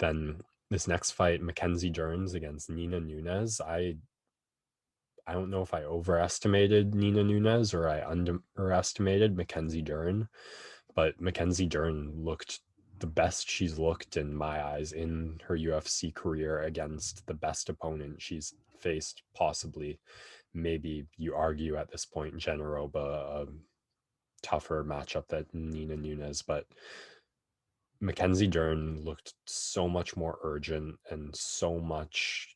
Then this next fight, Mackenzie Dern against Nina Nunes. I don't know if I overestimated Nina Nunes or I underestimated Mackenzie Dern, but Mackenzie Dern looked the best she's looked in my eyes in her UFC career against the best opponent she's faced, possibly. Maybe you argue at this point, Generoba, a tougher matchup than Nina Nunes, but Mackenzie Dern looked so much more urgent and so much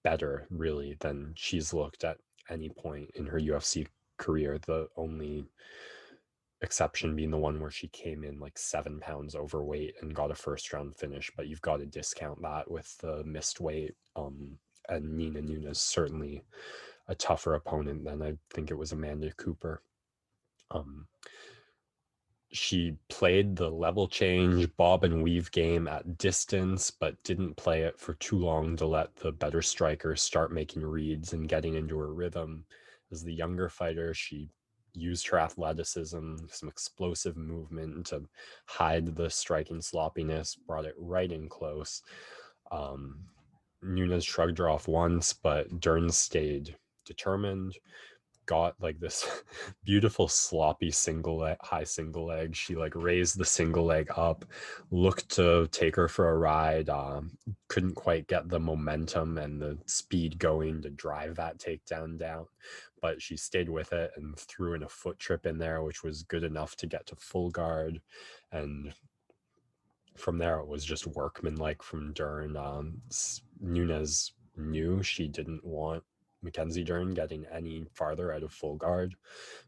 better, really, than she's looked at any point in her UFC career. The only exception being the one where she came in like 7 pounds overweight and got a first round finish, but you've got to discount that with the missed weight. And Nina Nunes certainly a tougher opponent than I think it was Amanda Cooper. Um, she played the level change, bob and weave game at distance, but didn't play it for too long to let the better striker start making reads and getting into her rhythm. As the younger fighter, she used her athleticism, some explosive movement to hide the striking sloppiness, brought it right in close. Nunes shrugged her off once, but Dern stayed determined, got like this beautiful sloppy high single leg. She like raised the single leg up, looked to take her for a ride, couldn't quite get the momentum and the speed going to drive that takedown down, but she stayed with it and threw in a foot trip in there, which was good enough to get to full guard. And from there it was just workmanlike from Dern. Nunes knew she didn't want Mackenzie Dern getting any farther out of full guard.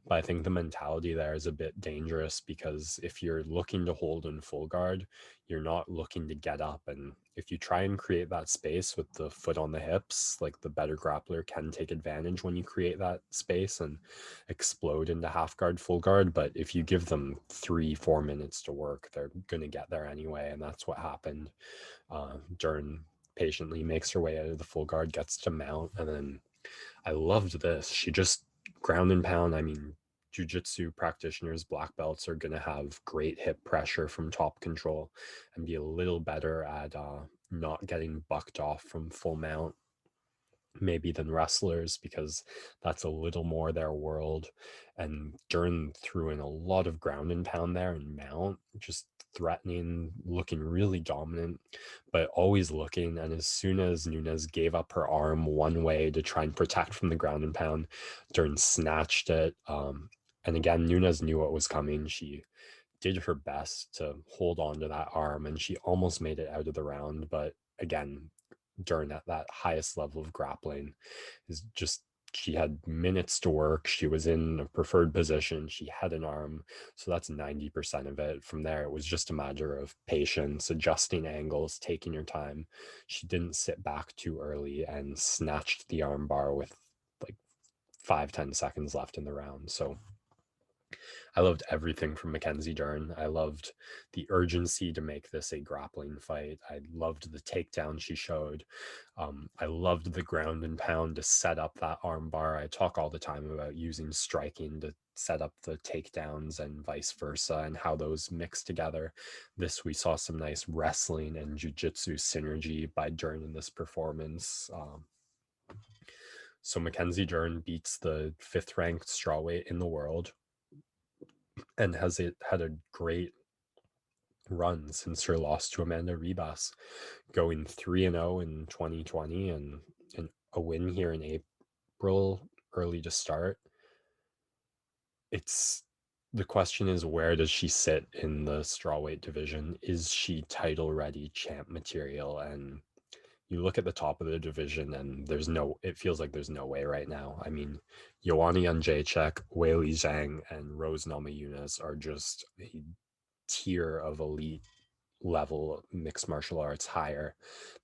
But I think the mentality there is a bit dangerous, because if you're looking to hold in full guard, you're not looking to get up. And if you try and create that space with the foot on the hips, like the better grappler can take advantage when you create that space and explode into half guard, full guard. But if you give them 3-4 minutes to work, they're going to get there anyway. And that's what happened. Dern patiently makes her way out of the full guard, gets to mount, and then I loved this. She just ground and pound. I mean, jiu-jitsu practitioners, black belts, are going to have great hip pressure from top control and be a little better at not getting bucked off from full mount maybe than wrestlers, because that's a little more their world. And Dern threw in a lot of ground and pound there and mount, just threatening, looking really dominant, but always looking. And as soon as Nunes gave up her arm one way to try and protect from the ground and pound, Dern snatched it. And again, Nunes knew what was coming. She did her best to hold on to that arm, and she almost made it out of the round. But again, Dern at that highest level of grappling is just, she had minutes to work. She was in a preferred position. She had an arm. So that's 90% of it. From there, it was just a matter of patience, adjusting angles, taking your time. She didn't sit back too early and snatched the arm bar with like 5-10 seconds left in the round. So I loved everything from Mackenzie Dern. I loved the urgency to make this a grappling fight. I loved the takedown she showed. I loved the ground and pound to set up that arm bar. I talk all the time about using striking to set up the takedowns and vice versa, and how those mix together. This, we saw some nice wrestling and jiu-jitsu synergy by Dern in this performance. So Mackenzie Dern beats the 5th-ranked strawweight in the world and has had a great run since her loss to Amanda Ribas, going 3-0 in 2020 and a win here in April, early to start. It's the question is, where does she sit in the strawweight division? Is she title ready champ material? And you look at the top of the division and it feels like there's no way right now. I mean, Joanna Jędrzejczyk, Weili Zhang, and Rose Namajunas are just a tier of elite level mixed martial arts higher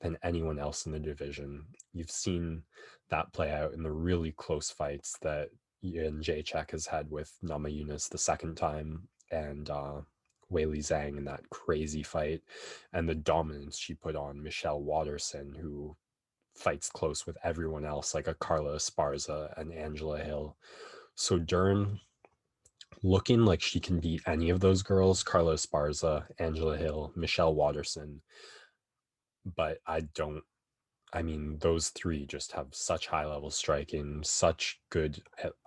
than anyone else in the division. You've seen that play out in the really close fights that Jędrzejczyk has had with Namajunas the second time, and Weili Zhang in that crazy fight, and the dominance she put on Michelle Waterson, who fights close with everyone else, like a Carla Esparza and Angela Hill. So Dern, looking like she can beat any of those girls, Carla Esparza, Angela Hill, Michelle Waterson, but I mean, those three just have such high level striking, such good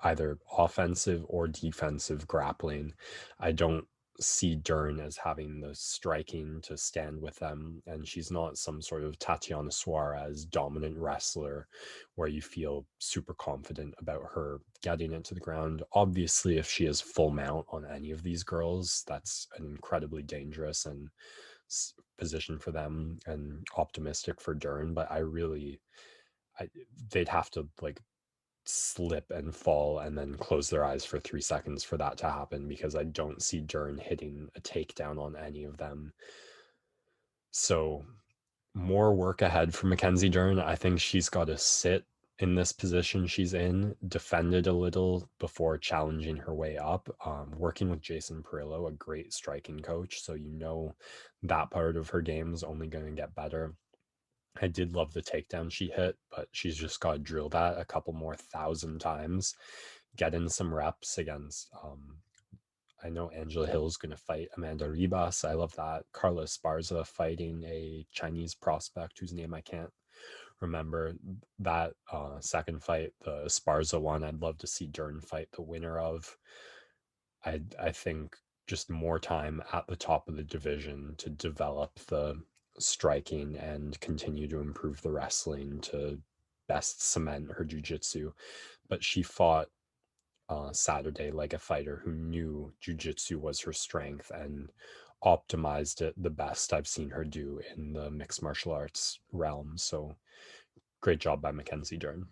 either offensive or defensive grappling. I don't see Dern as having the striking to stand with them, and she's not some sort of Tatiana Suarez dominant wrestler where you feel super confident about her getting into the ground. Obviously, if she is full mount on any of these girls, that's an incredibly dangerous and position for them and optimistic for Dern, but they'd have to like slip and fall and then close their eyes for 3 seconds for that to happen, because I don't see Dern hitting a takedown on any of them. So more work ahead for Mackenzie Dern. I think she's got to sit in this position she's in, defend it a little before challenging her way up. Working with Jason Perillo, a great striking coach, so that part of her game is only going to get better. I did love the takedown she hit, but she's just got to drill that a couple more thousand times, get in some reps against. I know Angela Hill's going to fight Amanda Ribas. I love that. Carla Esparza fighting a Chinese prospect whose name I can't remember. That second fight, the Esparza one, I'd love to see Dern fight the winner of. I think just more time at the top of the division to develop the striking and continue to improve the wrestling to best cement her jiu-jitsu. But she fought Saturday like a fighter who knew jiu-jitsu was her strength and optimized it the best I've seen her do in the mixed martial arts realm. So great job by Mackenzie Dern.